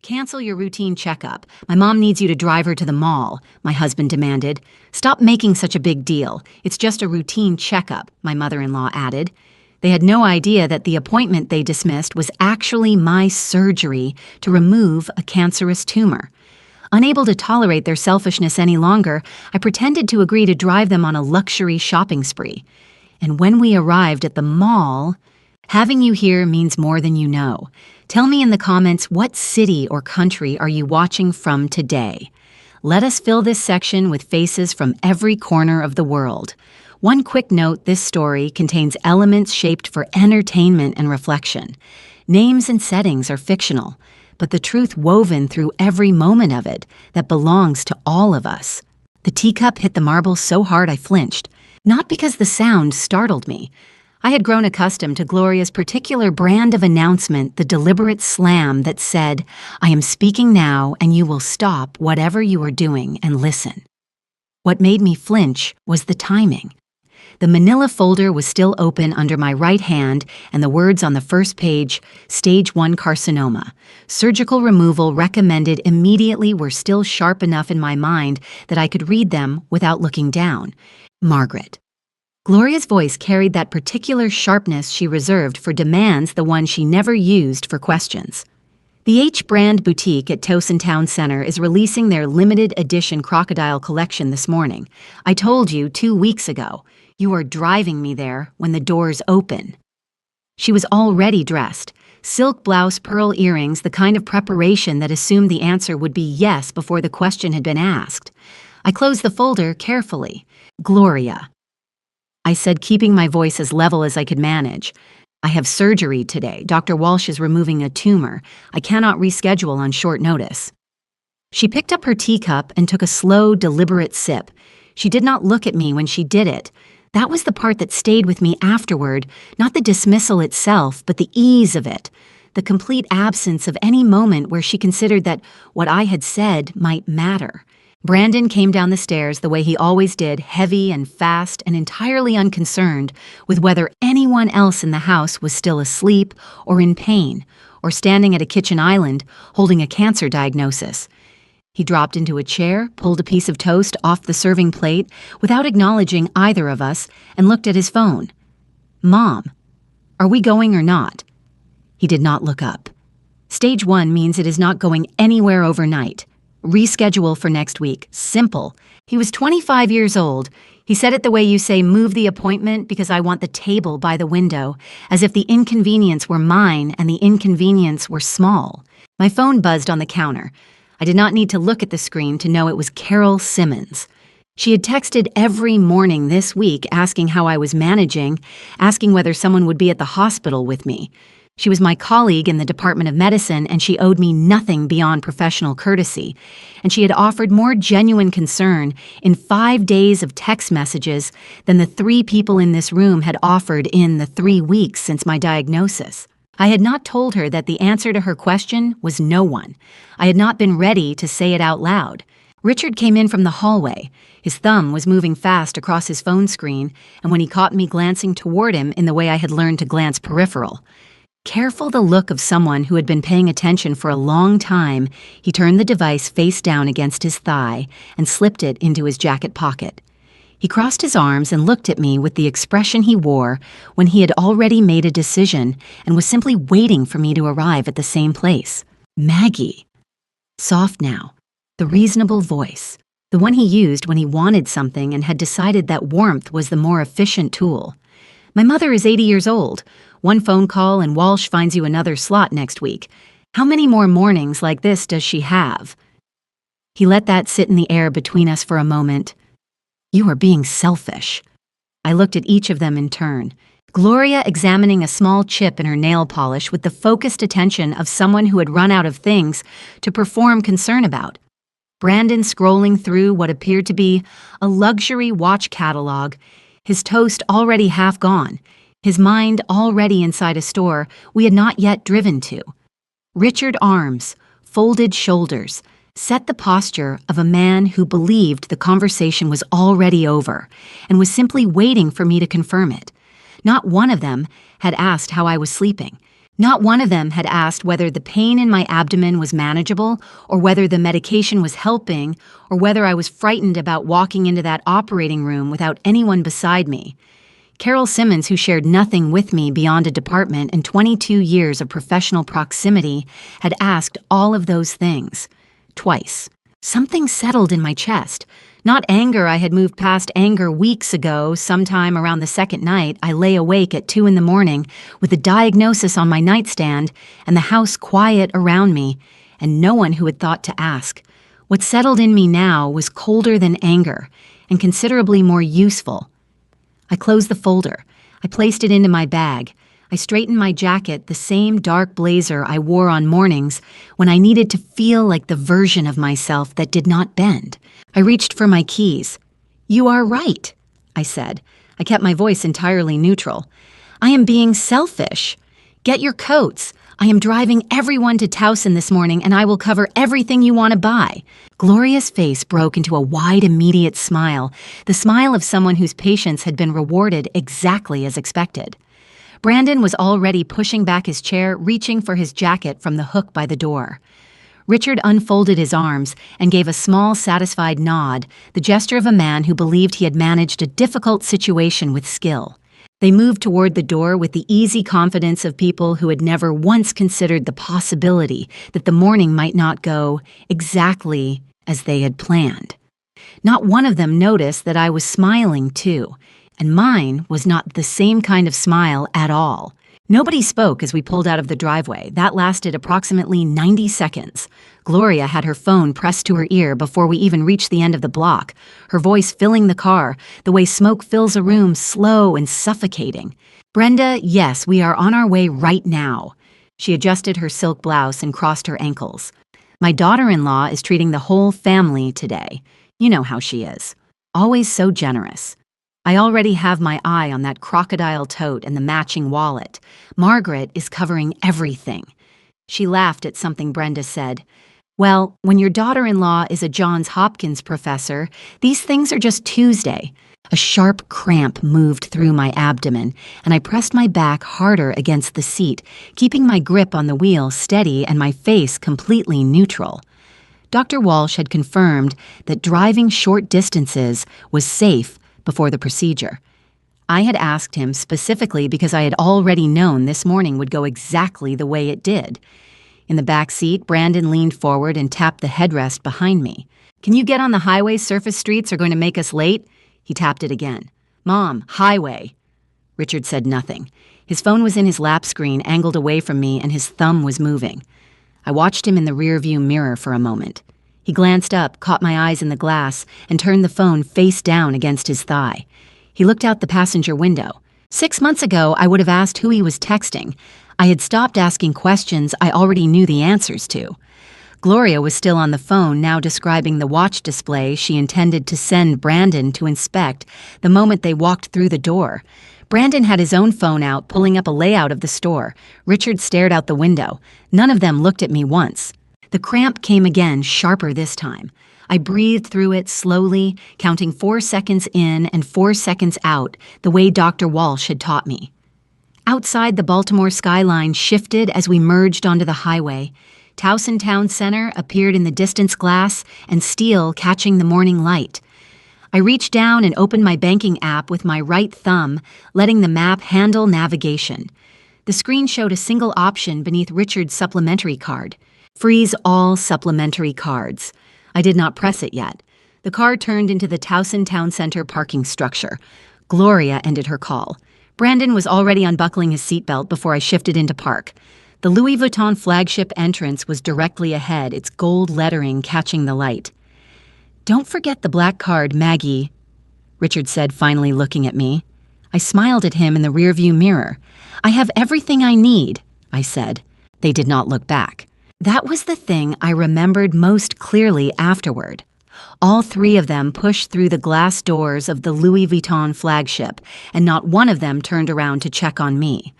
Cancel your routine checkup. My mom needs you to drive her to the mall, my husband demanded. Stop making such a big deal. It's just a routine checkup, my mother-in-law added. They had no idea that the appointment they dismissed was actually my surgery to remove a cancerous tumor. Unable to tolerate their selfishness any longer, I pretended to agree to drive them on a luxury shopping spree. And when we arrived at the mall, having you here means more than you know. Tell me in the comments, what city or country are you watching from today? Let us fill this section with faces from every corner of the world. One quick note, this story contains elements shaped for entertainment and reflection. Names and settings are fictional, but the truth woven through every moment of it that belongs to all of us. The teacup hit the marble so hard I flinched, not because the sound startled me. I had grown accustomed to Gloria's particular brand of announcement, the deliberate slam that said, "I am speaking now and you will stop whatever you are doing and listen." What made me flinch was the timing. The manila folder was still open under my right hand, and the words on the first page, Stage 1 carcinoma. Surgical removal recommended immediately were still sharp enough in my mind that I could read them without looking down. Margaret. Gloria's voice carried that particular sharpness she reserved for demands, the one she never used for questions. The H-brand boutique at Towson Town Center is releasing their limited edition crocodile collection this morning. I told you 2 weeks ago. You are driving me there when the doors open. She was already dressed. Silk blouse, pearl earrings, the kind of preparation that assumed the answer would be yes before the question had been asked. I closed the folder carefully. Gloria, I said, keeping my voice as level as I could manage. I have surgery today. Dr. Walsh is removing a tumor. I cannot reschedule on short notice. She picked up her teacup and took a slow, deliberate sip. She did not look at me when she did it. That was the part that stayed with me afterward, not the dismissal itself, but the ease of it, the complete absence of any moment where she considered that what I had said might matter. Brandon came down the stairs the way he always did, heavy and fast and entirely unconcerned with whether anyone else in the house was still asleep or in pain or standing at a kitchen island holding a cancer diagnosis. He dropped into a chair, pulled a piece of toast off the serving plate without acknowledging either of us, and looked at his phone. Mom, are we going or not? He did not look up. Stage 1 means it is not going anywhere overnight. Reschedule for next week. Simple. He was 25 years old. He said it the way you say, move the appointment because I want the table by the window, as if the inconvenience were mine and the inconvenience were small. My phone buzzed on the counter. I did not need to look at the screen to know it was Carol Simmons. She had texted every morning this week asking how I was managing, asking whether someone would be at the hospital with me. She was my colleague in the Department of Medicine, and she owed me nothing beyond professional courtesy. And she had offered more genuine concern in 5 days of text messages than the 3 people in this room had offered in the 3 weeks since my diagnosis. I had not told her that the answer to her question was no one. I had not been ready to say it out loud. Richard came in from the hallway. His thumb was moving fast across his phone screen, and when he caught me glancing toward him in the way I had learned to glance peripheral, careful the look of someone who had been paying attention for a long time, he turned the device face down against his thigh and slipped it into his jacket pocket. He crossed his arms and looked at me with the expression he wore when he had already made a decision and was simply waiting for me to arrive at the same place. Maggie. Soft now. The reasonable voice. The one he used when he wanted something and had decided that warmth was the more efficient tool. My mother is 80 years old. One phone call and Walsh finds you another slot next week. How many more mornings like this does she have? He let that sit in the air between us for a moment. You are being selfish. I looked at each of them in turn. Gloria examining a small chip in her nail polish with the focused attention of someone who had run out of things to perform concern about. Brandon scrolling through what appeared to be a luxury watch catalog, his toast already half gone, his mind already inside a store we had not yet driven to. Richard arms, folded shoulders, set the posture of a man who believed the conversation was already over and was simply waiting for me to confirm it. Not one of them had asked how I was sleeping. Not one of them had asked whether the pain in my abdomen was manageable, or whether the medication was helping, or whether I was frightened about walking into that operating room without anyone beside me. Carol Simmons, who shared nothing with me beyond a department and 22 years of professional proximity, had asked all of those things. Twice. Something settled in my chest. Not anger. I had moved past anger weeks ago. Sometime around the second night, I lay awake at 2 a.m. with the diagnosis on my nightstand and the house quiet around me, and no one who had thought to ask. What settled in me now was colder than anger and considerably more useful. I closed the folder. I placed it into my bag. I straightened my jacket, the same dark blazer I wore on mornings when I needed to feel like the version of myself that did not bend. I reached for my keys. "You are right," I said. I kept my voice entirely neutral. "I am being selfish. Get your coats. I am driving everyone to Towson this morning, and I will cover everything you want to buy." Gloria's face broke into a wide, immediate smile, the smile of someone whose patience had been rewarded exactly as expected. Brandon was already pushing back his chair, reaching for his jacket from the hook by the door. Richard unfolded his arms and gave a small, satisfied nod, the gesture of a man who believed he had managed a difficult situation with skill. They moved toward the door with the easy confidence of people who had never once considered the possibility that the morning might not go exactly as they had planned. Not one of them noticed that I was smiling, too, and mine was not the same kind of smile at all. Nobody spoke as we pulled out of the driveway. That lasted approximately 90 seconds. Gloria had her phone pressed to her ear before we even reached the end of the block, her voice filling the car, the way smoke fills a room, slow and suffocating. "Brenda, yes, we are on our way right now." She adjusted her silk blouse and crossed her ankles. "My daughter-in-law is treating the whole family today. You know how she is. Always so generous. I already have my eye on that crocodile tote and the matching wallet. Margaret is covering everything." She laughed at something Brenda said. "Well, when your daughter-in-law is a Johns Hopkins professor, these things are just Tuesday." A sharp cramp moved through my abdomen, and I pressed my back harder against the seat, keeping my grip on the wheel steady and my face completely neutral. Dr. Walsh had confirmed that driving short distances was safe before the procedure. I had asked him specifically because I had already known this morning would go exactly the way it did. In the back seat, Brandon leaned forward and tapped the headrest behind me. "Can you get on the highway? Surface streets are going to make us late." He tapped it again. "Mom, highway." Richard said nothing. His phone was in his lap screen, angled away from me, and his thumb was moving. I watched him in the rearview mirror for a moment. He glanced up, caught my eyes in the glass, and turned the phone face down against his thigh. He looked out the passenger window. 6 months ago, I would have asked who he was texting. I had stopped asking questions I already knew the answers to. Gloria was still on the phone, now describing the watch display she intended to send Brandon to inspect the moment they walked through the door. Brandon had his own phone out, pulling up a layout of the store. Richard stared out the window. None of them looked at me once. The cramp came again, sharper this time. I breathed through it slowly, counting 4 seconds in and 4 seconds out, the way Dr. Walsh had taught me. Outside, the Baltimore skyline shifted as we merged onto the highway. Towson Town Center appeared in the distance glass, and steel catching the morning light. I reached down and opened my banking app with my right thumb, letting the map handle navigation. The screen showed a single option beneath Richard's supplementary card. "Freeze all supplementary cards." I did not press it yet. The car turned into the Towson Town Center parking structure. Gloria ended her call. Brandon was already unbuckling his seatbelt before I shifted into park. The Louis Vuitton flagship entrance was directly ahead, its gold lettering catching the light. "Don't forget the black card, Maggie," Richard said, finally looking at me. I smiled at him in the rearview mirror. "I have everything I need," I said. They did not look back. That was the thing I remembered most clearly afterward. All 3 of them pushed through the glass doors of the Louis Vuitton flagship, and not one of them turned around to check on me.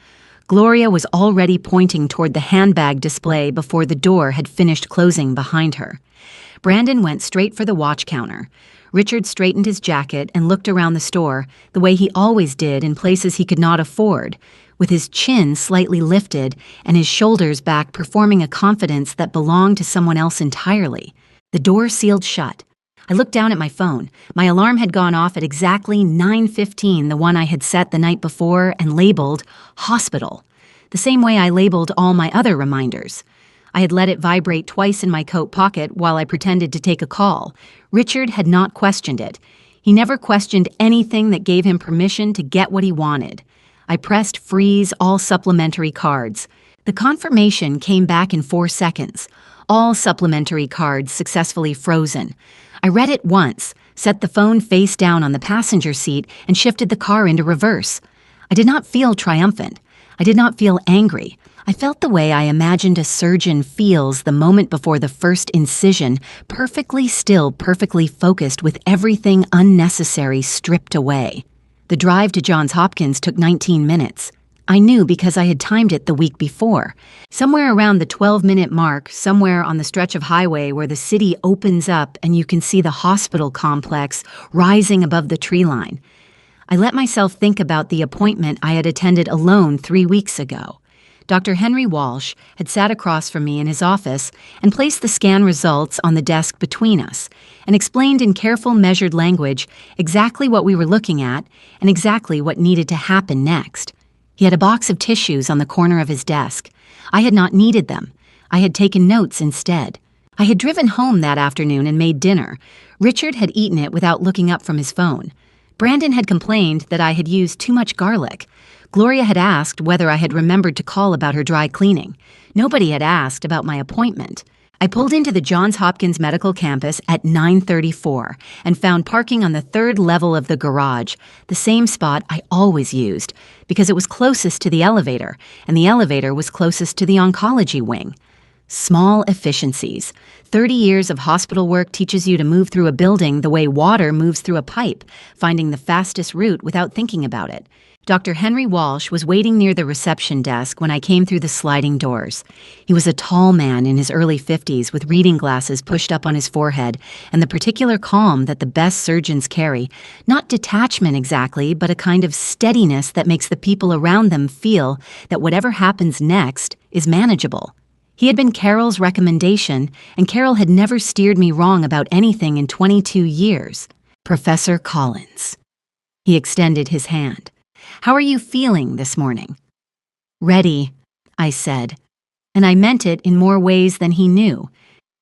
Gloria was already pointing toward the handbag display before the door had finished closing behind her. Brandon went straight for the watch counter. Richard straightened his jacket and looked around the store, the way he always did in places he could not afford. with his chin slightly lifted and his shoulders back, performing a confidence that belonged to someone else entirely. The door sealed shut. I looked down at my phone. My alarm had gone off at exactly 9:15, the one I had set the night before and labeled hospital, the same way I labeled all my other reminders. I had let it vibrate twice in my coat pocket while I pretended to take a call. Richard had not questioned it. He never questioned anything that gave him permission to get what he wanted. I pressed freeze all supplementary cards. The confirmation came back in 4 seconds. All supplementary cards successfully frozen. I read it once, set the phone face down on the passenger seat, and shifted the car into reverse. I did not feel triumphant. I did not feel angry. I felt the way I imagined a surgeon feels the moment before the first incision, perfectly still, perfectly focused, with everything unnecessary stripped away. The drive to Johns Hopkins took 19 minutes. I knew because I had timed it the week before. Somewhere around the 12-minute mark, somewhere on the stretch of highway where the city opens up and you can see the hospital complex rising above the tree line. I let myself think about the appointment I had attended alone 3 weeks ago. Dr. Henry Walsh had sat across from me in his office and placed the scan results on the desk between us and explained in careful, measured language exactly what we were looking at and exactly what needed to happen next. He had a box of tissues on the corner of his desk. I had not needed them. I had taken notes instead. I had driven home that afternoon and made dinner. Richard had eaten it without looking up from his phone. Brandon had complained that I had used too much garlic. Gloria had asked whether I had remembered to call about her dry cleaning. Nobody had asked about my appointment. I pulled into the Johns Hopkins Medical Campus at 9:34 and found parking on the 3rd level of the garage, the same spot I always used, because it was closest to the elevator, and the elevator was closest to the oncology wing. Small efficiencies. 30 years of hospital work teaches you to move through a building the way water moves through a pipe, finding the fastest route without thinking about it. Dr. Henry Walsh was waiting near the reception desk when I came through the sliding doors. He was a tall man in his early 50s with reading glasses pushed up on his forehead and the particular calm that the best surgeons carry, not detachment exactly, but a kind of steadiness that makes the people around them feel that whatever happens next is manageable. He had been Carol's recommendation, and Carol had never steered me wrong about anything in 22 years. Professor Collins. He extended his hand. "How are you feeling this morning?" "Ready," I said, and I meant it in more ways than he knew.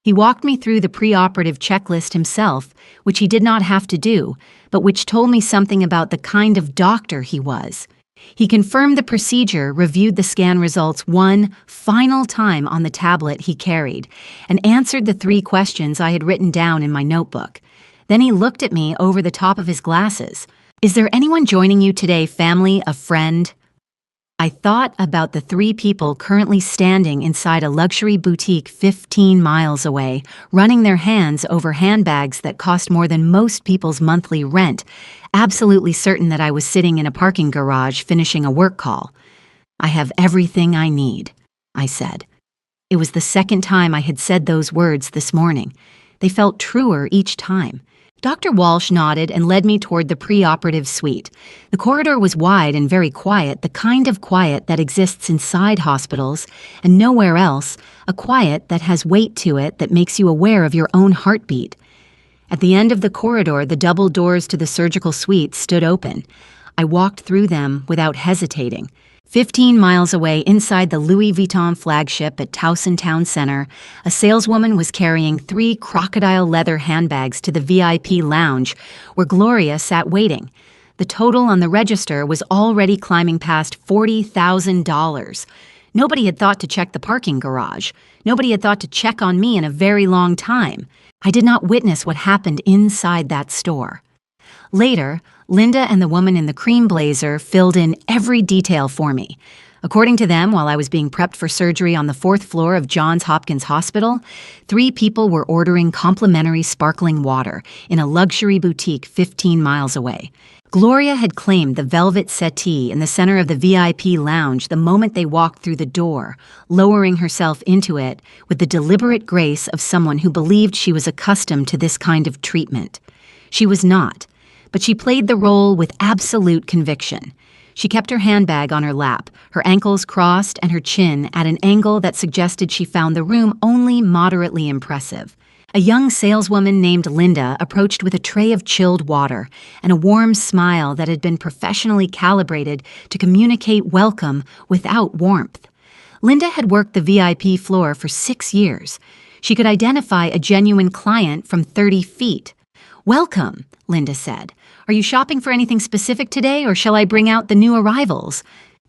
He walked me through the preoperative checklist himself, which he did not have to do, but which told me something about the kind of doctor he was. He confirmed the procedure, reviewed the scan results one final time on the tablet he carried, and answered the 3 questions I had written down in my notebook. Then he looked at me over the top of his glasses. "Is there anyone joining you today, family, a friend?" I thought about the 3 people currently standing inside a luxury boutique 15 miles away, running their hands over handbags that cost more than most people's monthly rent, absolutely certain that I was sitting in a parking garage finishing a work call. "I have everything I need," I said. It was the 2nd time I had said those words this morning. They felt truer each time. Dr. Walsh nodded and led me toward the preoperative suite. The corridor was wide and very quiet, the kind of quiet that exists inside hospitals and nowhere else, a quiet that has weight to it that makes you aware of your own heartbeat. At the end of the corridor, the double doors to the surgical suite stood open. I walked through them without hesitating. 15 miles away, inside the Louis Vuitton flagship at Towson Town Center, a saleswoman was carrying 3 crocodile leather handbags to the VIP lounge, where Gloria sat waiting. The total on the register was already climbing past $40,000. Nobody had thought to check the parking garage. Nobody had thought to check on me in a very long time. I did not witness what happened inside that store. Later, Linda and the woman in the cream blazer filled in every detail for me. According to them, while I was being prepped for surgery on the 4th floor of Johns Hopkins Hospital, 3 people were ordering complimentary sparkling water in a luxury boutique 15 miles away. Gloria had claimed the velvet settee in the center of the VIP lounge the moment they walked through the door, lowering herself into it with the deliberate grace of someone who believed she was accustomed to this kind of treatment. She was not, but she played the role with absolute conviction. She kept her handbag on her lap, her ankles crossed and her chin at an angle that suggested she found the room only moderately impressive. A young saleswoman named Linda approached with a tray of chilled water and a warm smile that had been professionally calibrated to communicate welcome without warmth. Linda had worked the VIP floor for 6 years. She could identify a genuine client from 30 feet. "Welcome," Linda said. "Are you shopping for anything specific today, or shall I bring out the new arrivals?"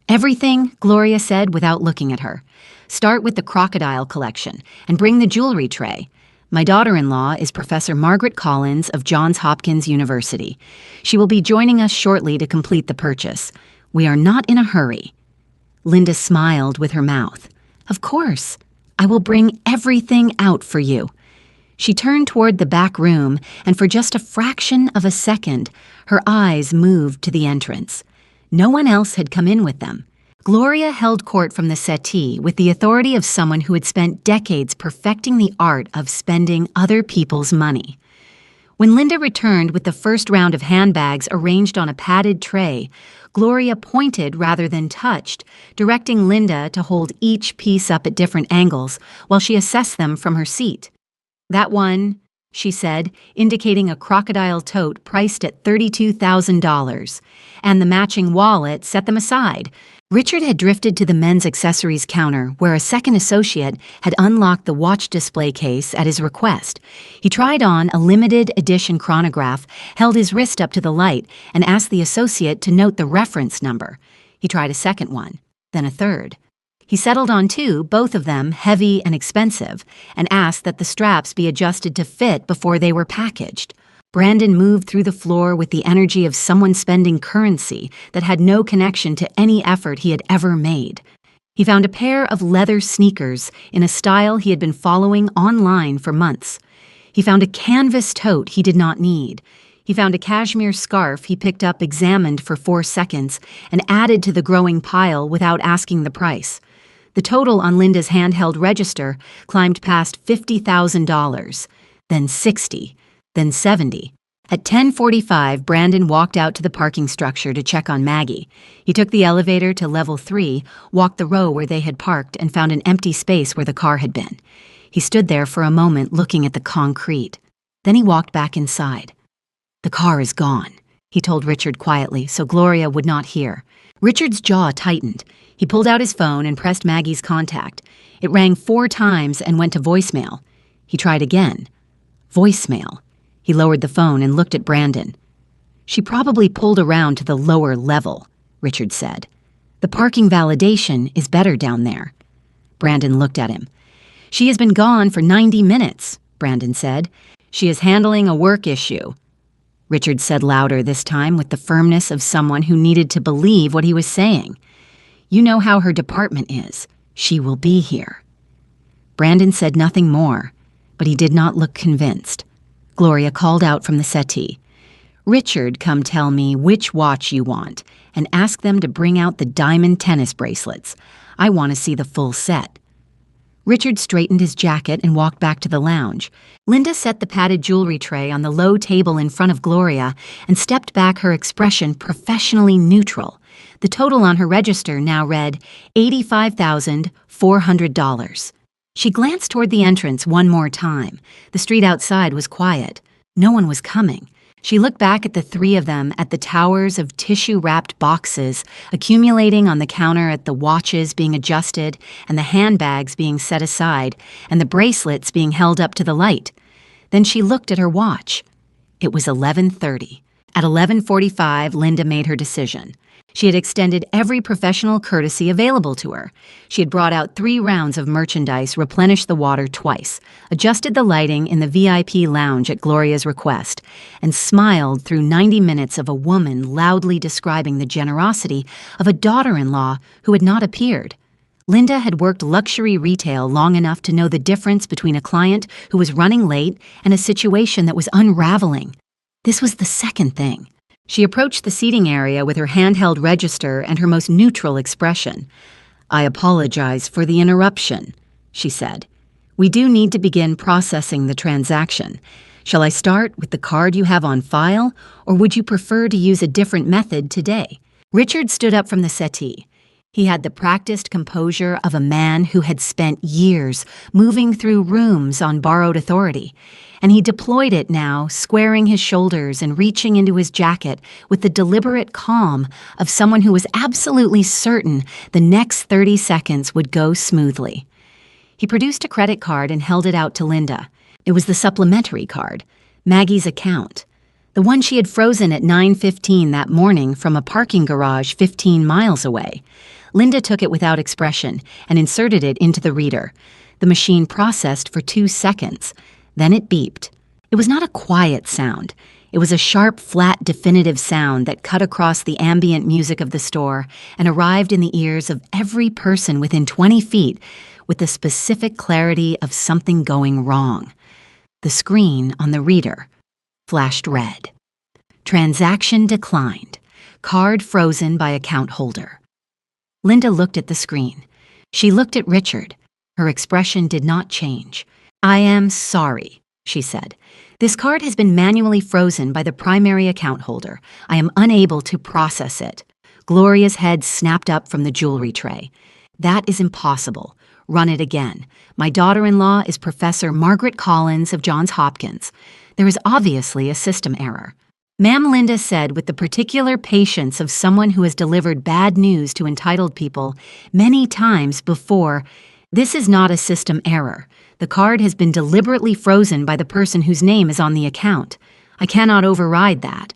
"Everything," Gloria said without looking at her. "Start with the crocodile collection and bring the jewelry tray. My daughter-in-law is Professor Margaret Collins of Johns Hopkins University. She will be joining us shortly to complete the purchase. We are not in a hurry." Linda smiled with her mouth. "Of course. I will bring everything out for you." She turned toward the back room, and for just a fraction of a second, her eyes moved to the entrance. No one else had come in with them. Gloria held court from the settee with the authority of someone who had spent decades perfecting the art of spending other people's money. When Linda returned with the first round of handbags arranged on a padded tray, Gloria pointed rather than touched, directing Linda to hold each piece up at different angles while she assessed them from her seat. "That one," she said, indicating a crocodile tote priced at $32,000, and the matching wallet, set them aside. Richard had drifted to the men's accessories counter where a second associate had unlocked the watch display case at his request. He tried on a limited edition chronograph, held his wrist up to the light, and asked the associate to note the reference number. He tried a second one, then a third. He settled on 2, both of them heavy and expensive, and asked that the straps be adjusted to fit before they were packaged. Brandon moved through the floor with the energy of someone spending currency that had no connection to any effort he had ever made. He found a pair of leather sneakers in a style he had been following online for months. He found a canvas tote he did not need. He found a cashmere scarf he picked up, examined for 4 seconds, and added to the growing pile without asking the price. The total on Linda's handheld register climbed past $50,000, then 60, then 70. At 10:45, Brandon walked out to the parking structure to check on Maggie. He took the elevator to level 3, walked the row where they had parked, and found an empty space where the car had been. He stood there for a moment looking at the concrete. Then he walked back inside. "The car is gone," he told Richard quietly so Gloria would not hear. Richard's jaw tightened. He pulled out his phone and pressed Maggie's contact. It rang 4 times and went to voicemail. He tried again. Voicemail. He lowered the phone and looked at Brandon. "She probably pulled around to the lower level," Richard said. "The parking validation is better down there." Brandon looked at him. "She has been gone for 90 minutes, Brandon said. "She is handling a work issue." Richard said louder this time with the firmness of someone who needed to believe what he was saying. "You know how her department is. She will be here." Brandon said nothing more, but he did not look convinced. Gloria called out from the settee. "Richard, come tell me which watch you want, and ask them to bring out the diamond tennis bracelets. I want to see the full set." Richard straightened his jacket and walked back to the lounge. Linda set the padded jewelry tray on the low table in front of Gloria and stepped back, her expression professionally neutral. The total on her register now read $85,400. She glanced toward the entrance one more time. The street outside was quiet. No one was coming. She looked back at the 3 of them, at the towers of tissue-wrapped boxes accumulating on the counter, at the watches being adjusted and the handbags being set aside and the bracelets being held up to the light. Then she looked at her watch. It was 11:30. At 11:45, Linda made her decision. She had extended every professional courtesy available to her. She had brought out 3 rounds of merchandise, replenished the water twice, adjusted the lighting in the VIP lounge at Gloria's request, and smiled through 90 minutes of a woman loudly describing the generosity of a daughter-in-law who had not appeared. Linda had worked luxury retail long enough to know the difference between a client who was running late and a situation that was unraveling. This was the second thing. She approached the seating area with her handheld register and her most neutral expression. "I apologize for the interruption," she said. "We do need to begin processing the transaction. Shall I start with the card you have on file, or would you prefer to use a different method today? Richard stood up from the settee. He had the practiced composure of a man who had spent years moving through rooms on borrowed authority, and he deployed it now, squaring his shoulders and reaching into his jacket with the deliberate calm of someone who was absolutely certain the next 30 seconds would go smoothly. He produced a credit card and held it out to Linda. It was the supplementary card, Maggie's account, the one she had frozen at 9:15 that morning from a parking garage 15 miles away. Linda took it without expression and inserted it into the reader. The machine processed for 2 seconds. Then it beeped. It was not a quiet sound. It was a sharp, flat, definitive sound that cut across the ambient music of the store and arrived in the ears of every person within 20 feet with the specific clarity of something going wrong. The screen on the reader flashed red. Transaction declined. Card frozen by account holder. Linda looked at the screen. She looked at Richard. Her expression did not change. "I am sorry," she said. "This card has been manually frozen by the primary account holder. I am unable to process it." Gloria's head snapped up from the jewelry tray. "That is impossible. Run it again. My daughter-in-law is Professor Margaret Collins of Johns Hopkins. There is obviously a system error." Ma'am, Linda said with the particular patience of someone who has delivered bad news to entitled people many times before, "This is not a system error. The card has been deliberately frozen by the person whose name is on the account. I cannot override that."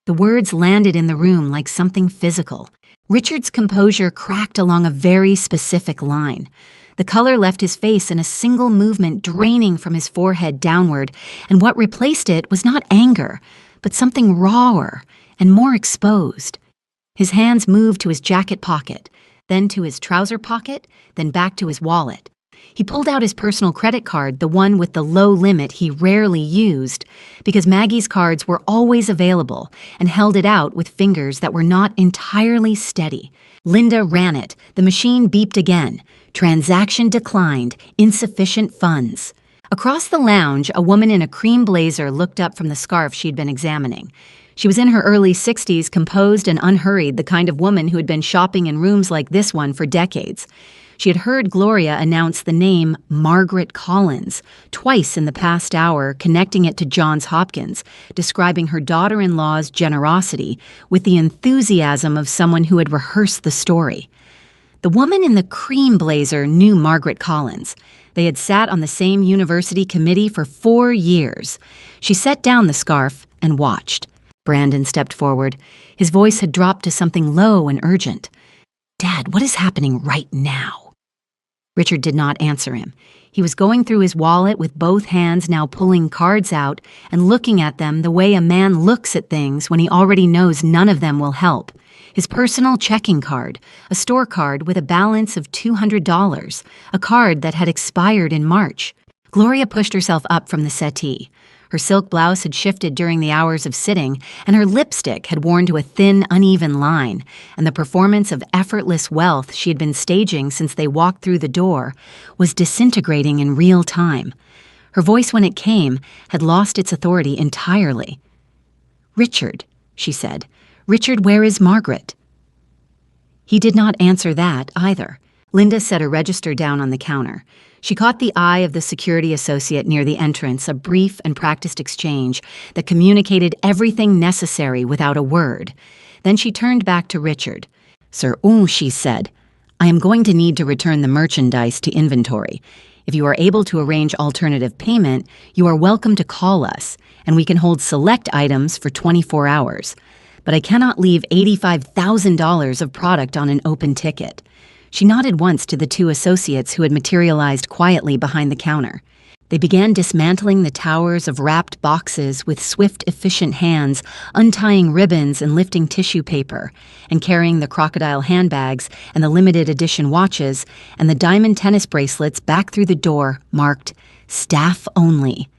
The words landed in the room like something physical. Richard's composure cracked along a very specific line. The color left his face in a single movement, draining from his forehead downward, and what replaced it was not anger, but something rawer and more exposed. His hands moved to his jacket pocket, then to his trouser pocket, then back to his wallet. He pulled out his personal credit card, the one with the low limit he rarely used, because Maggie's cards were always available, and held it out with fingers that were not entirely steady. Linda ran it. The machine beeped again. Transaction declined. Insufficient funds. Across the lounge, a woman in a cream blazer looked up from the scarf she'd been examining. She was in her early 60s, composed and unhurried, the kind of woman who had been shopping in rooms like this one for decades. She had heard Gloria announce the name Margaret Collins twice in the past hour, connecting it to Johns Hopkins, describing her daughter-in-law's generosity with the enthusiasm of someone who had rehearsed the story. The woman in the cream blazer knew Margaret Collins. They had sat on the same university committee for 4 years. She set down the scarf and watched. Brandon stepped forward. His voice had dropped to something low and urgent. "Dad, what is happening right now?" Richard did not answer him. He was going through his wallet with both hands, now pulling cards out and looking at them the way a man looks at things when he already knows none of them will help. His personal checking card, a store card with a balance of $200, a card that had expired in March. Gloria pushed herself up from the settee. Her silk blouse had shifted during the hours of sitting, and her lipstick had worn to a thin, uneven line, and the performance of effortless wealth she had been staging since they walked through the door was disintegrating in real time. Her voice, when it came, had lost its authority entirely. "Richard," she said. "Richard, where is Margaret?" He did not answer that either. Linda set a register down on the counter. She caught the eye of the security associate near the entrance, a brief and practiced exchange that communicated everything necessary without a word. Then she turned back to Richard. "Sir, she said, I am going to need to return the merchandise to inventory. If you are able to arrange alternative payment, you are welcome to call us, and we can hold select items for 24 hours. But I cannot leave $85,000 of product on an open ticket." She nodded once to the 2 associates who had materialized quietly behind the counter. They began dismantling the towers of wrapped boxes with swift, efficient hands, untying ribbons and lifting tissue paper, and carrying the crocodile handbags and the limited edition watches and the diamond tennis bracelets back through the door, marked "Staff Only."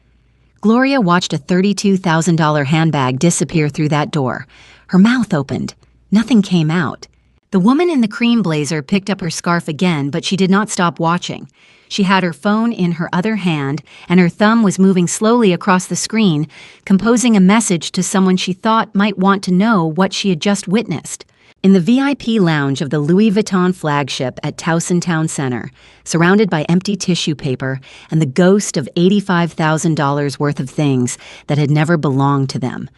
Gloria watched a $32,000 handbag disappear through that door. Her mouth opened. Nothing came out. The woman in the cream blazer picked up her scarf again, but she did not stop watching. She had her phone in her other hand, and her thumb was moving slowly across the screen, composing a message to someone she thought might want to know what she had just witnessed. In the VIP lounge of the Louis Vuitton flagship at Towson Town Center, surrounded by empty tissue paper and the ghost of $85,000 worth of things that had never belonged to them,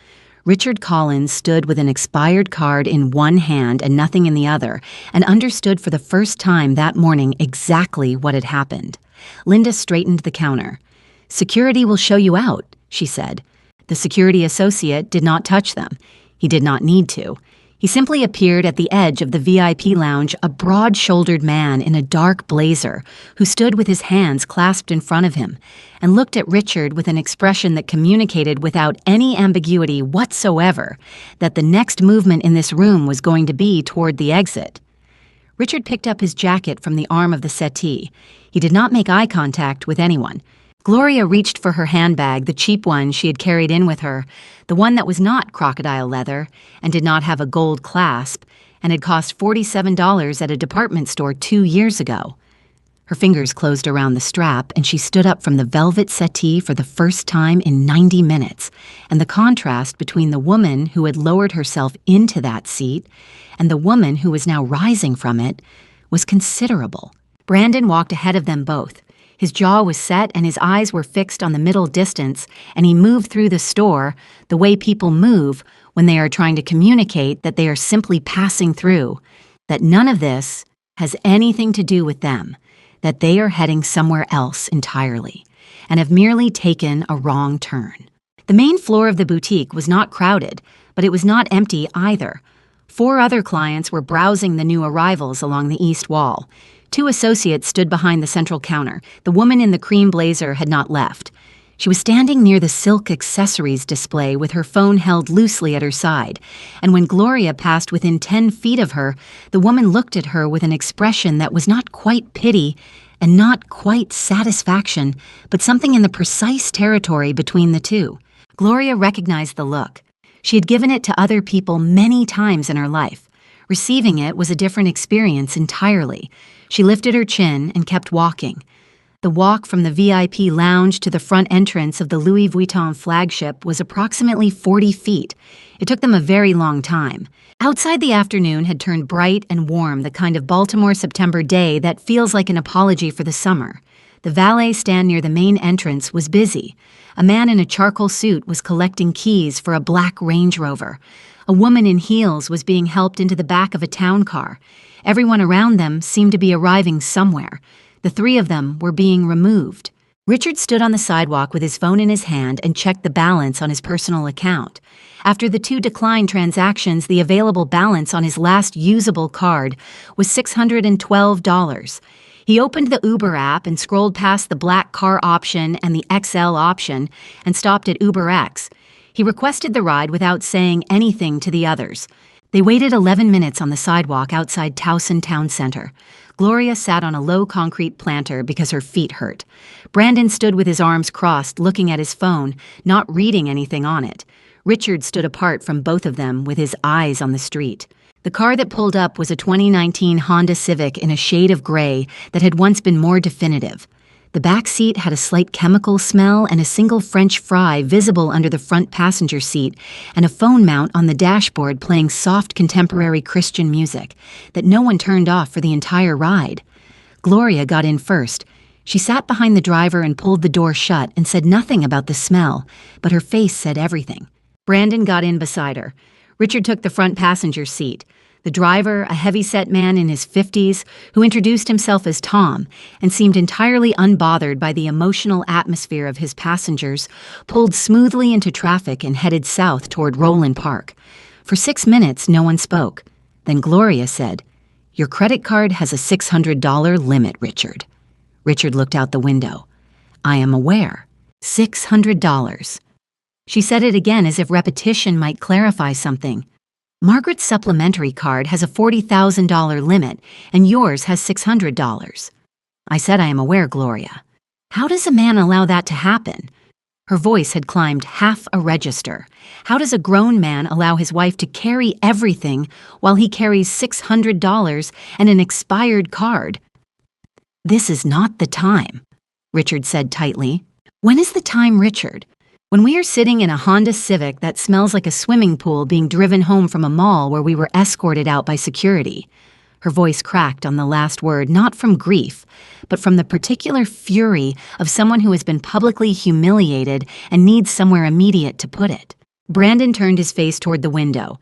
Richard Collins stood with an expired card in one hand and nothing in the other, and understood for the first time that morning exactly what had happened. Linda straightened the counter. "Security will show you out," she said. The security associate did not touch them. He did not need to. He simply appeared at the edge of the VIP lounge, a broad-shouldered man in a dark blazer who stood with his hands clasped in front of him and looked at Richard with an expression that communicated without any ambiguity whatsoever that the next movement in this room was going to be toward the exit. Richard picked up his jacket from the arm of the settee. He did not make eye contact with anyone. Gloria reached for her handbag, the cheap one she had carried in with her, the one that was not crocodile leather and did not have a gold clasp and had cost $47 at a department store 2 years ago. Her fingers closed around the strap and she stood up from the velvet settee for the first time in 90 minutes, and the contrast between the woman who had lowered herself into that seat and the woman who was now rising from it was considerable. Brandon walked ahead of them both. His jaw was set and his eyes were fixed on the middle distance, and he moved through the store the way people move when they are trying to communicate that they are simply passing through, that none of this has anything to do with them, that they are heading somewhere else entirely, and have merely taken a wrong turn. The main floor of the boutique was not crowded, but it was not empty either. 4 other clients were browsing the new arrivals along the east wall. 2 associates stood behind the central counter. The woman in the cream blazer had not left. She was standing near the silk accessories display with her phone held loosely at her side, and when Gloria passed within 10 feet of her, the woman looked at her with an expression that was not quite pity and not quite satisfaction, but something in the precise territory between the two. Gloria recognized the look. She had given it to other people many times in her life. Receiving it was a different experience entirely. She lifted her chin and kept walking. The walk from the VIP lounge to the front entrance of the Louis Vuitton flagship was approximately 40 feet. It took them a very long time. Outside, the afternoon had turned bright and warm, the kind of Baltimore September day that feels like an apology for the summer. The valet stand near the main entrance was busy. A man in a charcoal suit was collecting keys for a black Range Rover. A woman in heels was being helped into the back of a town car. Everyone around them seemed to be arriving somewhere. The 3 of them were being removed. Richard stood on the sidewalk with his phone in his hand and checked the balance on his personal account. After the 2 declined transactions, the available balance on his last usable card was $612. He opened the Uber app and scrolled past the black car option and the XL option and stopped at UberX. He requested the ride without saying anything to the others. They waited 11 minutes on the sidewalk outside Towson Town Center. Gloria sat on a low concrete planter because her feet hurt. Brandon stood with his arms crossed, looking at his phone, not reading anything on it. Richard stood apart from both of them with his eyes on the street. The car that pulled up was a 2019 Honda Civic in a shade of gray that had once been more definitive. The back seat had a slight chemical smell and a single French fry visible under the front passenger seat and a phone mount on the dashboard playing soft contemporary Christian music that no one turned off for the entire ride. Gloria got in first. She sat behind the driver and pulled the door shut and said nothing about the smell, but her face said everything. Brandon got in beside her. Richard took the front passenger seat. The driver, a heavy-set man in his 50s, who introduced himself as Tom and seemed entirely unbothered by the emotional atmosphere of his passengers, pulled smoothly into traffic and headed south toward Roland Park. For 6 minutes, no one spoke. Then Gloria said, "Your credit card has a $600 limit, Richard." Richard looked out the window. "I am aware. $600. She said it again as if repetition might clarify something. "Margaret's supplementary card has a $40,000 limit, and yours has $600. I said I am aware, Gloria. How does a man allow that to happen? Her voice had climbed half a register. How does a grown man allow his wife to carry everything while he carries $600 and an expired card? "This is not the time," Richard said tightly. "When is the time, Richard?" When we are sitting in a Honda Civic that smells like a swimming pool being driven home from a mall where we were escorted out by security. Her voice cracked on the last word, not from grief, but from the particular fury of someone who has been publicly humiliated and needs somewhere immediate to put it. Brandon turned his face toward the window.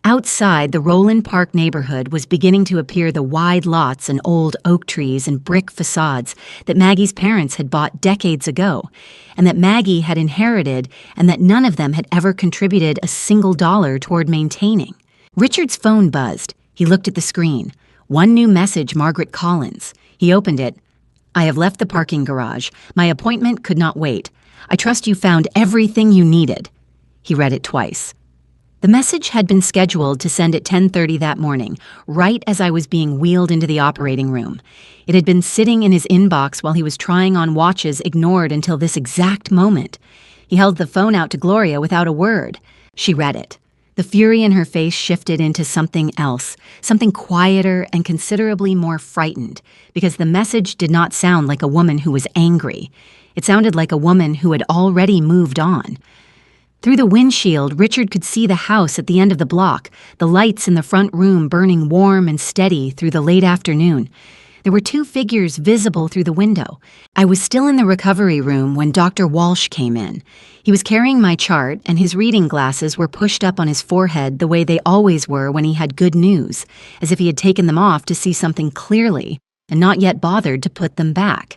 Outside, the Roland Park neighborhood was beginning to appear the wide lots and old oak trees and brick facades that Maggie's parents had bought decades ago, and that Maggie had inherited, and that none of them had ever contributed a single dollar toward maintaining. Richard's phone buzzed. He looked at the screen. One new message, Margaret Collins. He opened it. "I have left the parking garage. My appointment could not wait. I trust you found everything you needed." He read it twice. The message had been scheduled to send at 10:30 that morning, right as I was being wheeled into the operating room. It had been sitting in his inbox while he was trying on watches ignored until this exact moment. He held the phone out to Gloria without a word. She read it. The fury in her face shifted into something else, something quieter and considerably more frightened, because the message did not sound like a woman who was angry. It sounded like a woman who had already moved on. Through the windshield, Richard could see the house at the end of the block, the lights in the front room burning warm and steady through the late afternoon. There were two figures visible through the window. I was still in the recovery room when Dr. Walsh came in. He was carrying my chart, and his reading glasses were pushed up on his forehead the way they always were when he had good news, as if he had taken them off to see something clearly and not yet bothered to put them back.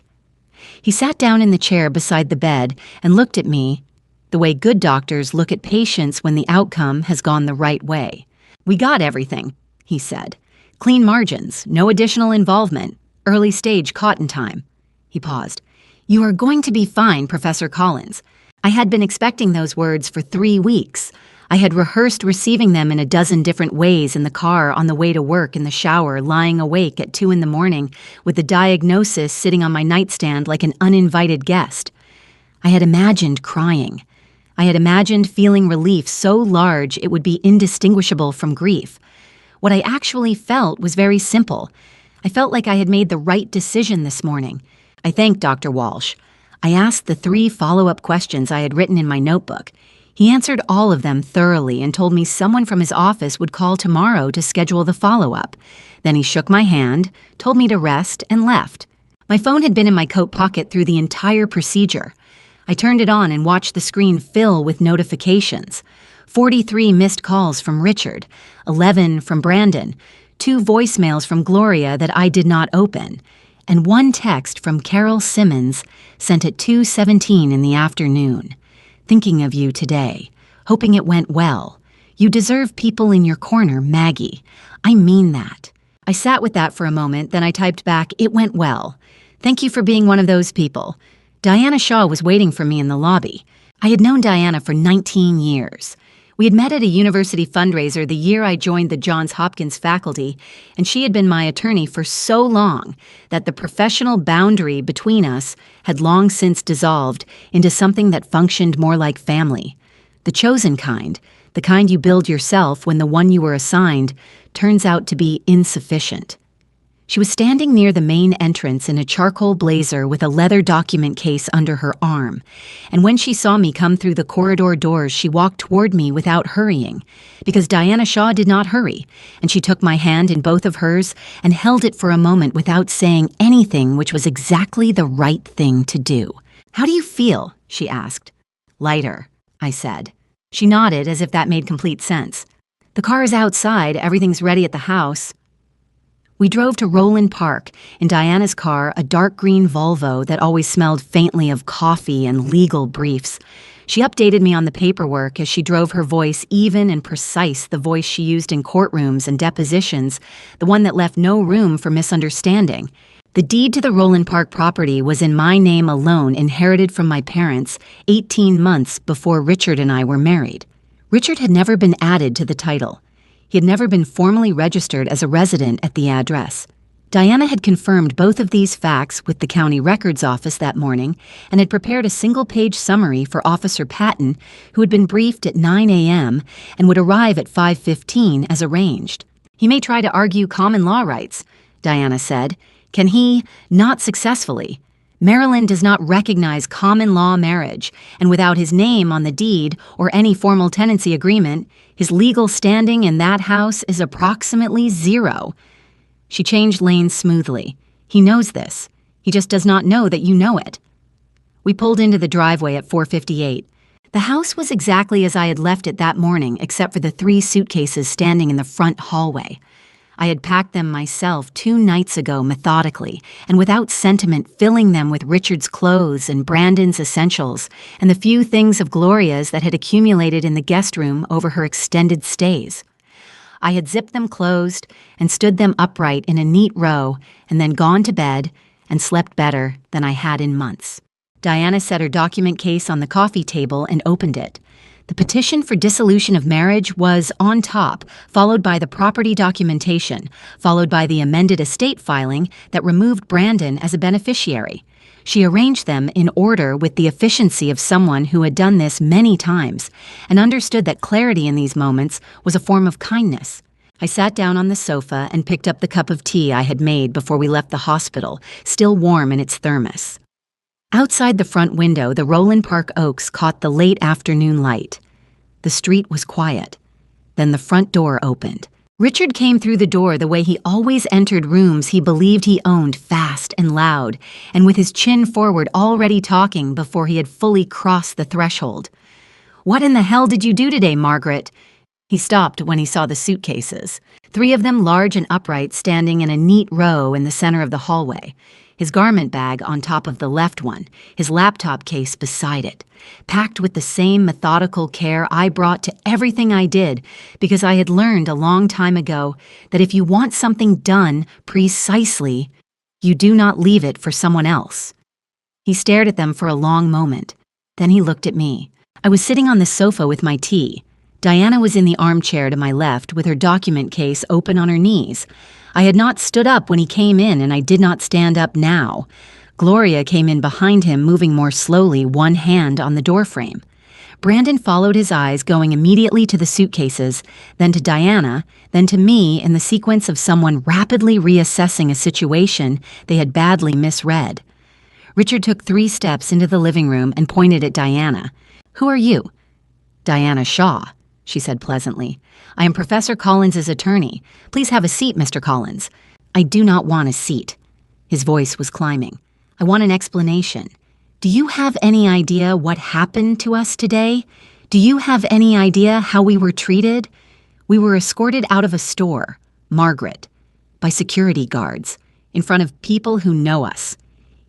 He sat down in the chair beside the bed and looked at me the way good doctors look at patients when the outcome has gone the right way. "We got everything," he said. "Clean margins, no additional involvement, early stage cotton time." He paused. "You are going to be fine, Professor Collins." I had been expecting those words for 3 weeks. I had rehearsed receiving them in a dozen different ways in the car, on the way to work, in the shower, lying awake at 2 a.m, with the diagnosis sitting on my nightstand like an uninvited guest. I had imagined crying. I had imagined feeling relief so large it would be indistinguishable from grief. What I actually felt was very simple. I felt like I had made the right decision this morning. I thanked Dr. Walsh. I asked the 3 follow-up questions I had written in my notebook. He answered all of them thoroughly and told me someone from his office would call tomorrow to schedule the follow-up. Then he shook my hand, told me to rest, and left. My phone had been in my coat pocket through the entire procedure. I turned it on and watched the screen fill with notifications. 43 missed calls from Richard, 11 from Brandon, 2 voicemails from Gloria that I did not open, and 1 text from Carol Simmons sent at 2:17 in the afternoon. "Thinking of you today. Hoping it went well. You deserve people in your corner, Maggie. I mean that." I sat with that for a moment, then I typed back, "It went well. Thank you for being one of those people." Diana Shaw was waiting for me in the lobby. I had known Diana for 19 years. We had met at a university fundraiser the year I joined the Johns Hopkins faculty, and she had been my attorney for so long that the professional boundary between us had long since dissolved into something that functioned more like family. The chosen kind, the kind you build yourself when the one you were assigned turns out to be insufficient. She was standing near the main entrance in a charcoal blazer with a leather document case under her arm, and when she saw me come through the corridor doors, she walked toward me without hurrying, because Diana Shaw did not hurry, and she took my hand in both of hers and held it for a moment without saying anything, which was exactly the right thing to do. "How do you feel?" she asked. "Lighter," I said. She nodded as if that made complete sense. "The car is outside, everything's ready at the house." We drove to Roland Park, in Diana's car, a dark green Volvo that always smelled faintly of coffee and legal briefs. She updated me on the paperwork as she drove her voice even and precise, the voice she used in courtrooms and depositions, the one that left no room for misunderstanding. The deed to the Roland Park property was in my name alone, inherited from my parents 18 months before Richard and I were married. Richard had never been added to the title. He had never been formally registered as a resident at the address. Diana had confirmed both of these facts with the county records office that morning and had prepared a single-page summary for Officer Patton, who had been briefed at 9 a.m. and would arrive at 5:15 as arranged. "He may try to argue common law rights," Diana said. "Can he? Not successfully. Maryland does not recognize common law marriage, and without his name on the deed or any formal tenancy agreement, his legal standing in that house is approximately 0. She changed lanes smoothly. He knows this. He just does not know that you know it. We pulled into the driveway at 4:58. The house was exactly as I had left it that morning, except for the 3 suitcases standing in the front hallway. I had packed them myself 2 nights ago methodically, and without sentiment, filling them with Richard's clothes and Brandon's essentials, and the few things of Gloria's that had accumulated in the guest room over her extended stays. I had zipped them closed and stood them upright in a neat row, and then gone to bed and slept better than I had in months. Diana set her document case on the coffee table and opened it. The petition for dissolution of marriage was on top, followed by the property documentation, followed by the amended estate filing that removed Brandon as a beneficiary. She arranged them in order with the efficiency of someone who had done this many times and understood that clarity in these moments was a form of kindness. I sat down on the sofa and picked up the cup of tea I had made before we left the hospital, still warm in its thermos. Outside the front window, the Roland Park oaks caught the late afternoon light. The street was quiet. Then the front door opened. Richard came through the door the way he always entered rooms he believed he owned, fast and loud, and with his chin forward, already talking before he had fully crossed the threshold. "What in the hell did you do today, Margaret?" He stopped when he saw the suitcases, 3 of them large and upright, standing in a neat row in the center of the hallway. His garment bag on top of the left one, his laptop case beside it, packed with the same methodical care I brought to everything I did, because I had learned a long time ago that if you want something done precisely, you do not leave it for someone else. He stared at them for a long moment. Then he looked at me. I was sitting on the sofa with my tea. Diana was in the armchair to my left with her document case open on her knees. I had not stood up when he came in, and I did not stand up now. Gloria came in behind him, moving more slowly, one hand on the doorframe. Brandon followed his eyes, going immediately to the suitcases, then to Diana, then to me in the sequence of someone rapidly reassessing a situation they had badly misread. Richard took 3 steps into the living room and pointed at Diana. "Who are you?" "Diana Shaw," she said pleasantly. "I am Professor Collins's attorney. Please have a seat, Mr. Collins." "I do not want a seat." His voice was climbing. "I want an explanation. Do you have any idea what happened to us today? Do you have any idea how we were treated? We were escorted out of a store, Margaret, by security guards, in front of people who know us."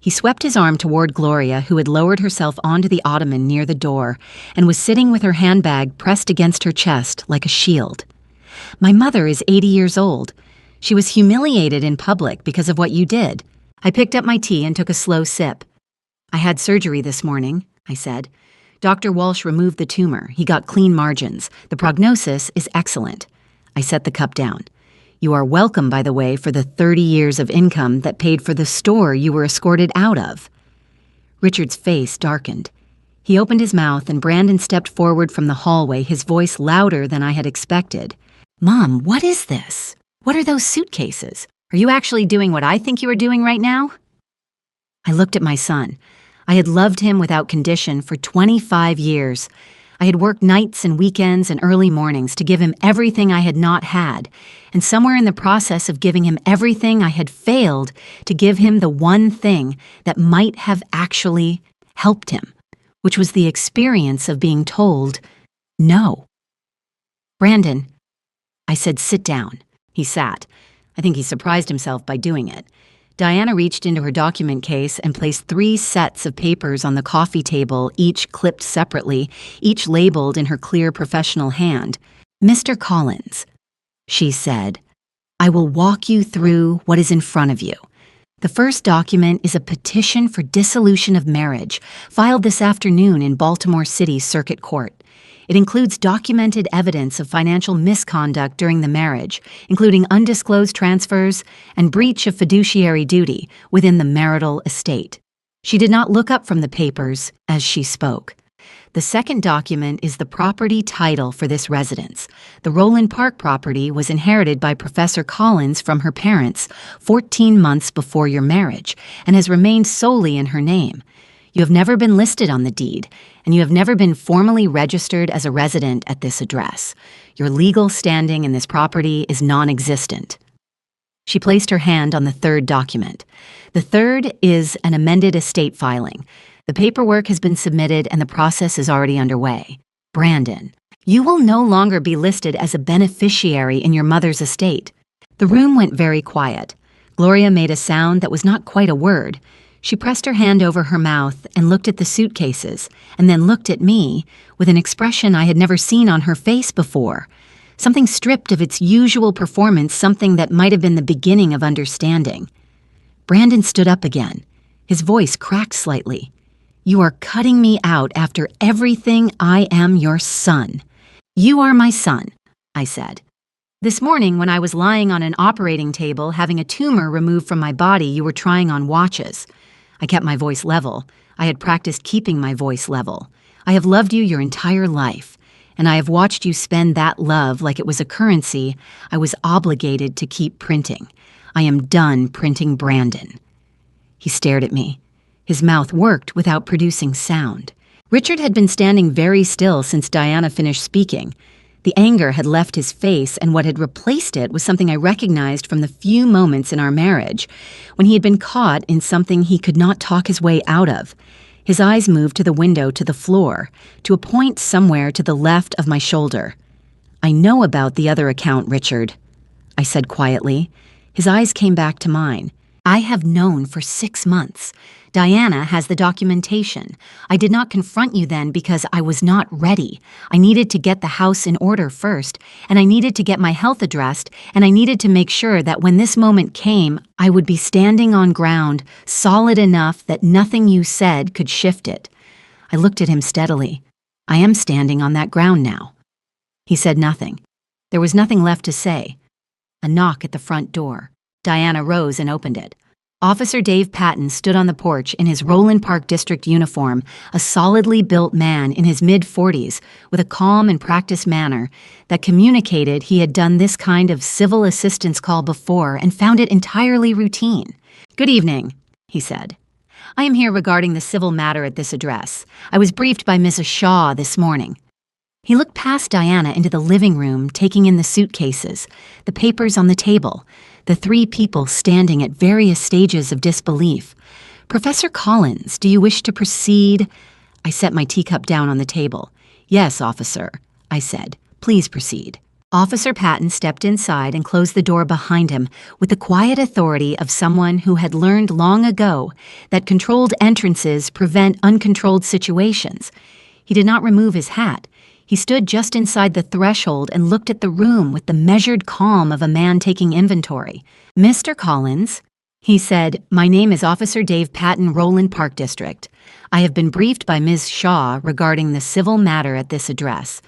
He swept his arm toward Gloria, who had lowered herself onto the ottoman near the door and was sitting with her handbag pressed against her chest like a shield. "My mother is 80 years old. She was humiliated in public because of what you did." I picked up my tea and took a slow sip. "I had surgery this morning," I said. "Dr. Walsh removed the tumor. He got clean margins. The prognosis is excellent." I set the cup down. "You are welcome, by the way, for the 30 years of income that paid for the store you were escorted out of." Richard's face darkened. He opened his mouth and Brandon stepped forward from the hallway, his voice louder than I had expected. "Mom, what is this? What are those suitcases? Are you actually doing what I think you are doing right now?" I looked at my son. I had loved him without condition for 25 years. I had worked nights and weekends and early mornings to give him everything I had not had, and somewhere in the process of giving him everything I had failed to give him the one thing that might have actually helped him, which was the experience of being told no. "Brandon," I said, "sit down." He sat. I think he surprised himself by doing it. Diana reached into her document case and placed 3 sets of papers on the coffee table, each clipped separately, each labeled in her clear professional hand. "Mr. Collins," she said, "I will walk you through what is in front of you. The first document is a petition for dissolution of marriage, filed this afternoon in Baltimore City Circuit Court. It includes documented evidence of financial misconduct during the marriage, including undisclosed transfers and breach of fiduciary duty within the marital estate." She did not look up from the papers as she spoke. The second document is the property title for this residence. The Roland Park property was inherited by Professor Collins from her parents 14 months before your marriage and has remained solely in her name. You have never been listed on the deed, and you have never been formally registered as a resident at this address. Your legal standing in this property is non-existent. She placed her hand on the third document. The third is an amended estate filing. The paperwork has been submitted and the process is already underway. Brandon, you will no longer be listed as a beneficiary in your mother's estate. The room went very quiet. Gloria made a sound that was not quite a word. She pressed her hand over her mouth and looked at the suitcases, and then looked at me with an expression I had never seen on her face before. Something stripped of its usual performance, something that might have been the beginning of understanding. Brandon stood up again. His voice cracked slightly. You are cutting me out after everything. I am your son. You are my son, I said. This morning, when I was lying on an operating table having a tumor removed from my body, you were trying on watches. I kept my voice level. I had practiced keeping my voice level. I have loved you your entire life, and I have watched you spend that love like it was a currency I was obligated to keep printing. I am done printing Brandon. He stared at me. His mouth worked without producing sound. Richard had been standing very still since Diana finished speaking. The anger had left his face, and what had replaced it was something I recognized from the few moments in our marriage, when he had been caught in something he could not talk his way out of. His eyes moved to the window, to the floor, to a point somewhere to the left of my shoulder. I know about the other account, Richard, I said quietly. His eyes came back to mine. I have known for 6 months. Diana has the documentation. I did not confront you then because I was not ready. I needed to get the house in order first, and I needed to get my health addressed, and I needed to make sure that when this moment came, I would be standing on ground solid enough that nothing you said could shift it. I looked at him steadily. I am standing on that ground now. He said nothing. There was nothing left to say. A knock at the front door. Diana rose and opened it. Officer Dave Patton stood on the porch in his Roland Park District uniform, a solidly built man in his mid-40s with a calm and practiced manner that communicated he had done this kind of civil assistance call before and found it entirely routine. Good evening, he said. I am here regarding the civil matter at this address. I was briefed by Mrs. Shaw this morning. He looked past Diana into the living room, taking in the suitcases, the papers on the table, the 3 people standing at various stages of disbelief. Professor Collins, do you wish to proceed? I set my teacup down on the table. Yes, officer, I said. Please proceed. Officer Patton stepped inside and closed the door behind him with the quiet authority of someone who had learned long ago that controlled entrances prevent uncontrolled situations. He did not remove his hat. He stood just inside the threshold and looked at the room with the measured calm of a man taking inventory. Mr. Collins, he said, my name is Officer Dave Patton, Roland Park District. I have been briefed by Ms. Shaw regarding the civil matter at this address.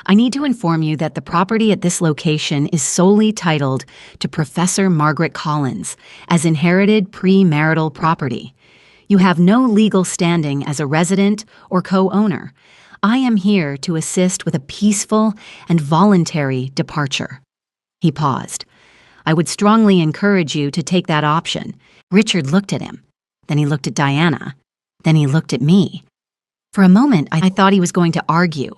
I need to inform you that the property at this location is solely titled to Professor Margaret Collins as inherited premarital property. You have no legal standing as a resident or co-owner. I am here to assist with a peaceful and voluntary departure. He paused. I would strongly encourage you to take that option. Richard looked at him. Then he looked at Diana. Then he looked at me. For a moment, I thought he was going to argue.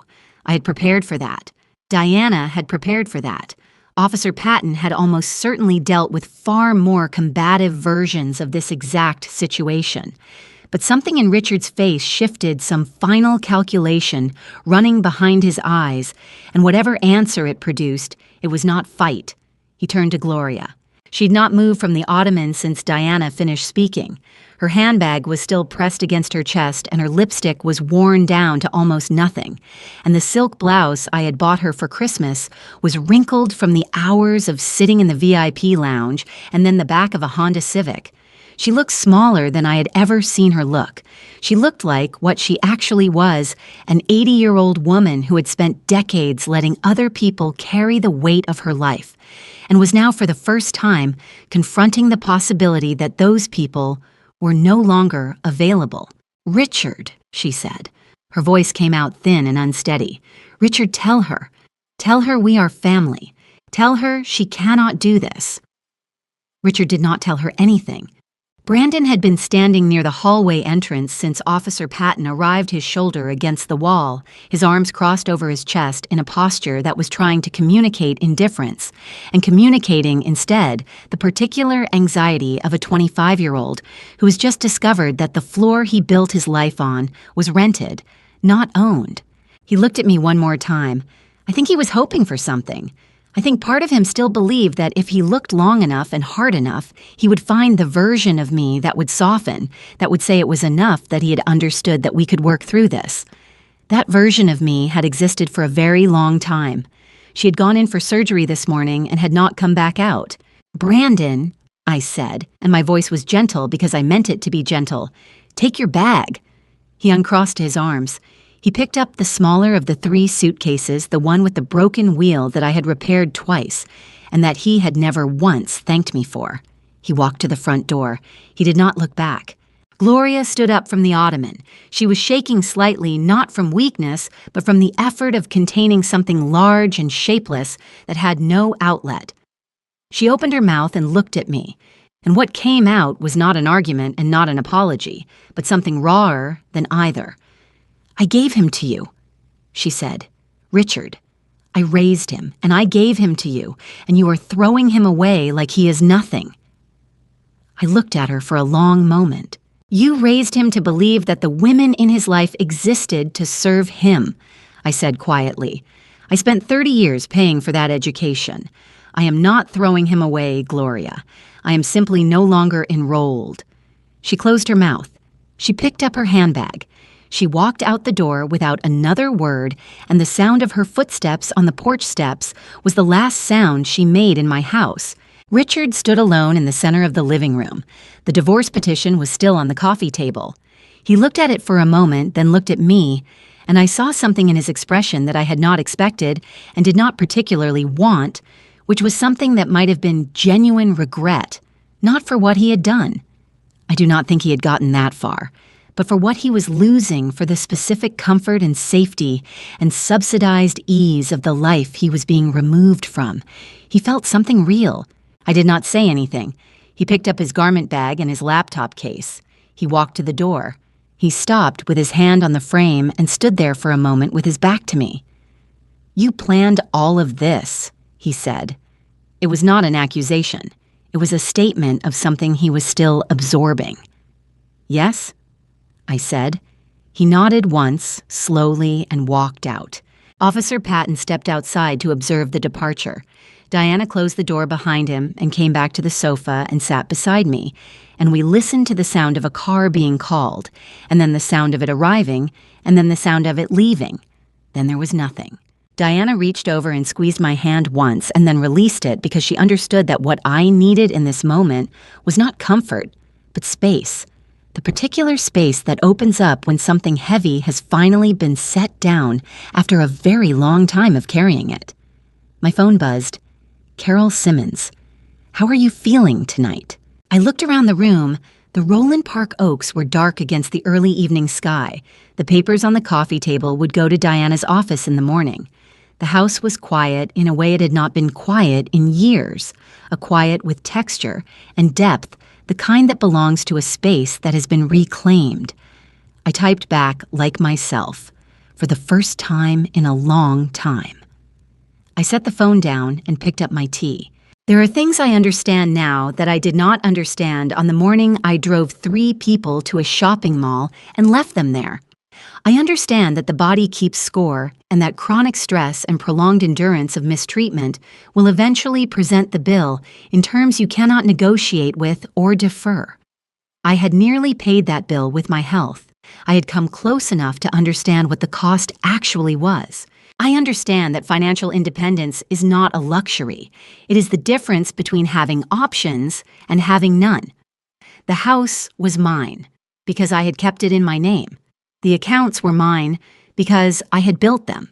I had prepared for that. Diana had prepared for that. Officer Patton had almost certainly dealt with far more combative versions of this exact situation. But something in Richard's face shifted some final calculation running behind his eyes, and whatever answer it produced, it was not fight. He turned to Gloria. She'd not moved from the ottoman since Diana finished speaking. Her handbag was still pressed against her chest, and her lipstick was worn down to almost nothing, and the silk blouse I had bought her for Christmas was wrinkled from the hours of sitting in the VIP lounge and then the back of a Honda Civic. She looked smaller than I had ever seen her look. She looked like what she actually was, an 80-year-old woman who had spent decades letting other people carry the weight of her life, and was now for the first time confronting the possibility that those people were no longer available. Richard, she said. Her voice came out thin and unsteady. "Richard, tell her. Tell her we are family. Tell her she cannot do this." Richard did not tell her anything. Brandon had been standing near the hallway entrance since Officer Patton arrived, his shoulder against the wall, his arms crossed over his chest in a posture that was trying to communicate indifference, and communicating instead the particular anxiety of a 25-year-old who has just discovered that the floor he built his life on was rented, not owned. He looked at me one more time. I think he was hoping for something. I think part of him still believed that if he looked long enough and hard enough, he would find the version of me that would soften, that would say it was enough that he had understood that we could work through this. That version of me had existed for a very long time. She had gone in for surgery this morning and had not come back out. "Brandon," I said, and my voice was gentle because I meant it to be gentle, "take your bag." He uncrossed his arms. He picked up the smaller of the 3 suitcases, the one with the broken wheel that I had repaired twice, and that he had never once thanked me for. He walked to the front door. He did not look back. Gloria stood up from the ottoman. She was shaking slightly, not from weakness, but from the effort of containing something large and shapeless that had no outlet. She opened her mouth and looked at me, and what came out was not an argument and not an apology, but something rawer than either. "I gave him to you," she said. "Richard, I raised him, and I gave him to you, and you are throwing him away like he is nothing." I looked at her for a long moment. "You raised him to believe that the women in his life existed to serve him," I said quietly. "I spent 30 years paying for that education. I am not throwing him away, Gloria. I am simply no longer enrolled." She closed her mouth. She picked up her handbag. She walked out the door without another word, and the sound of her footsteps on the porch steps was the last sound she made in my house. Richard stood alone in the center of the living room. The divorce petition was still on the coffee table. He looked at it for a moment, then looked at me, and I saw something in his expression that I had not expected and did not particularly want, which was something that might have been genuine regret, not for what he had done. I do not think he had gotten that far, but for what he was losing for the specific comfort and safety and subsidized ease of the life he was being removed from. He felt something real. I did not say anything. He picked up his garment bag and his laptop case. He walked to the door. He stopped with his hand on the frame and stood there for a moment with his back to me. "You planned all of this," he said. It was not an accusation. It was a statement of something he was still absorbing. "Yes?" I said. He nodded once, slowly, and walked out. Officer Patton stepped outside to observe the departure. Diana closed the door behind him and came back to the sofa and sat beside me, and we listened to the sound of a car being called, and then the sound of it arriving, and then the sound of it leaving. Then there was nothing. Diana reached over and squeezed my hand once and then released it because she understood that what I needed in this moment was not comfort, but space. The particular space that opens up when something heavy has finally been set down after a very long time of carrying it. My phone buzzed. "Carol Simmons. How are you feeling tonight?" I looked around the room. The Roland Park oaks were dark against the early evening sky. The papers on the coffee table would go to Diana's office in the morning. The house was quiet in a way it had not been quiet in years, a quiet with texture and depth, the kind that belongs to a space that has been reclaimed. I typed back, like myself, for the first time in a long time. I set the phone down and picked up my tea. There are things I understand now that I did not understand on the morning I drove 3 people to a shopping mall and left them there. I understand that the body keeps score and that chronic stress and prolonged endurance of mistreatment will eventually present the bill in terms you cannot negotiate with or defer. I had nearly paid that bill with my health. I had come close enough to understand what the cost actually was. I understand that financial independence is not a luxury. It is the difference between having options and having none. The house was mine because I had kept it in my name. The accounts were mine because I had built them.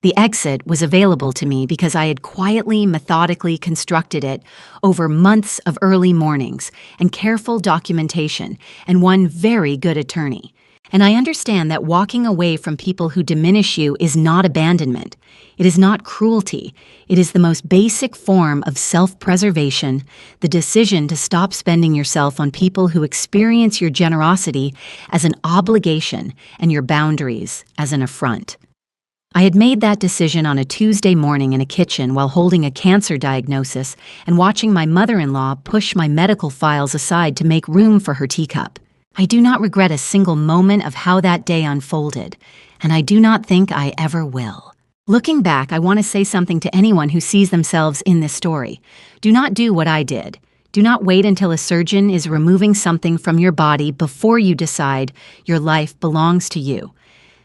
The exit was available to me because I had quietly, methodically constructed it over months of early mornings and careful documentation and one very good attorney. And I understand that walking away from people who diminish you is not abandonment. It is not cruelty. It is the most basic form of self-preservation, the decision to stop spending yourself on people who experience your generosity as an obligation and your boundaries as an affront. I had made that decision on a Tuesday morning in a kitchen while holding a cancer diagnosis and watching my mother-in-law push my medical files aside to make room for her teacup. I do not regret a single moment of how that day unfolded, and I do not think I ever will. Looking back, I want to say something to anyone who sees themselves in this story. Do not do what I did. Do not wait until a surgeon is removing something from your body before you decide your life belongs to you.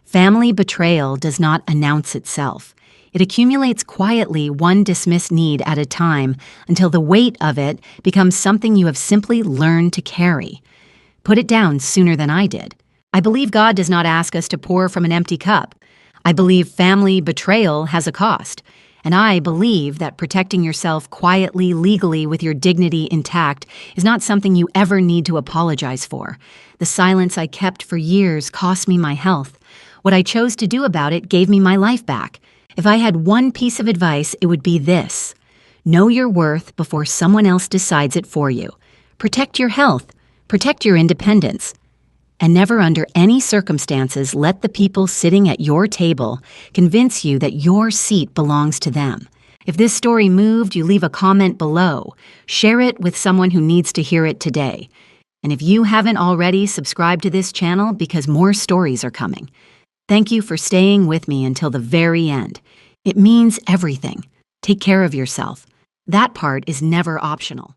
Family betrayal does not announce itself. It accumulates quietly, one dismissed need at a time, until the weight of it becomes something you have simply learned to carry. Put it down sooner than I did. I believe God does not ask us to pour from an empty cup. I believe family betrayal has a cost. And I believe that protecting yourself quietly, legally, with your dignity intact is not something you ever need to apologize for. The silence I kept for years cost me my health. What I chose to do about it gave me my life back. If I had one piece of advice, it would be this. Know your worth before someone else decides it for you. Protect your health. Protect your independence. And never under any circumstances let the people sitting at your table convince you that your seat belongs to them. If this story moved you, leave a comment below. Share it with someone who needs to hear it today. And if you haven't already, subscribe to this channel because more stories are coming. Thank you for staying with me until the very end. It means everything. Take care of yourself. That part is never optional.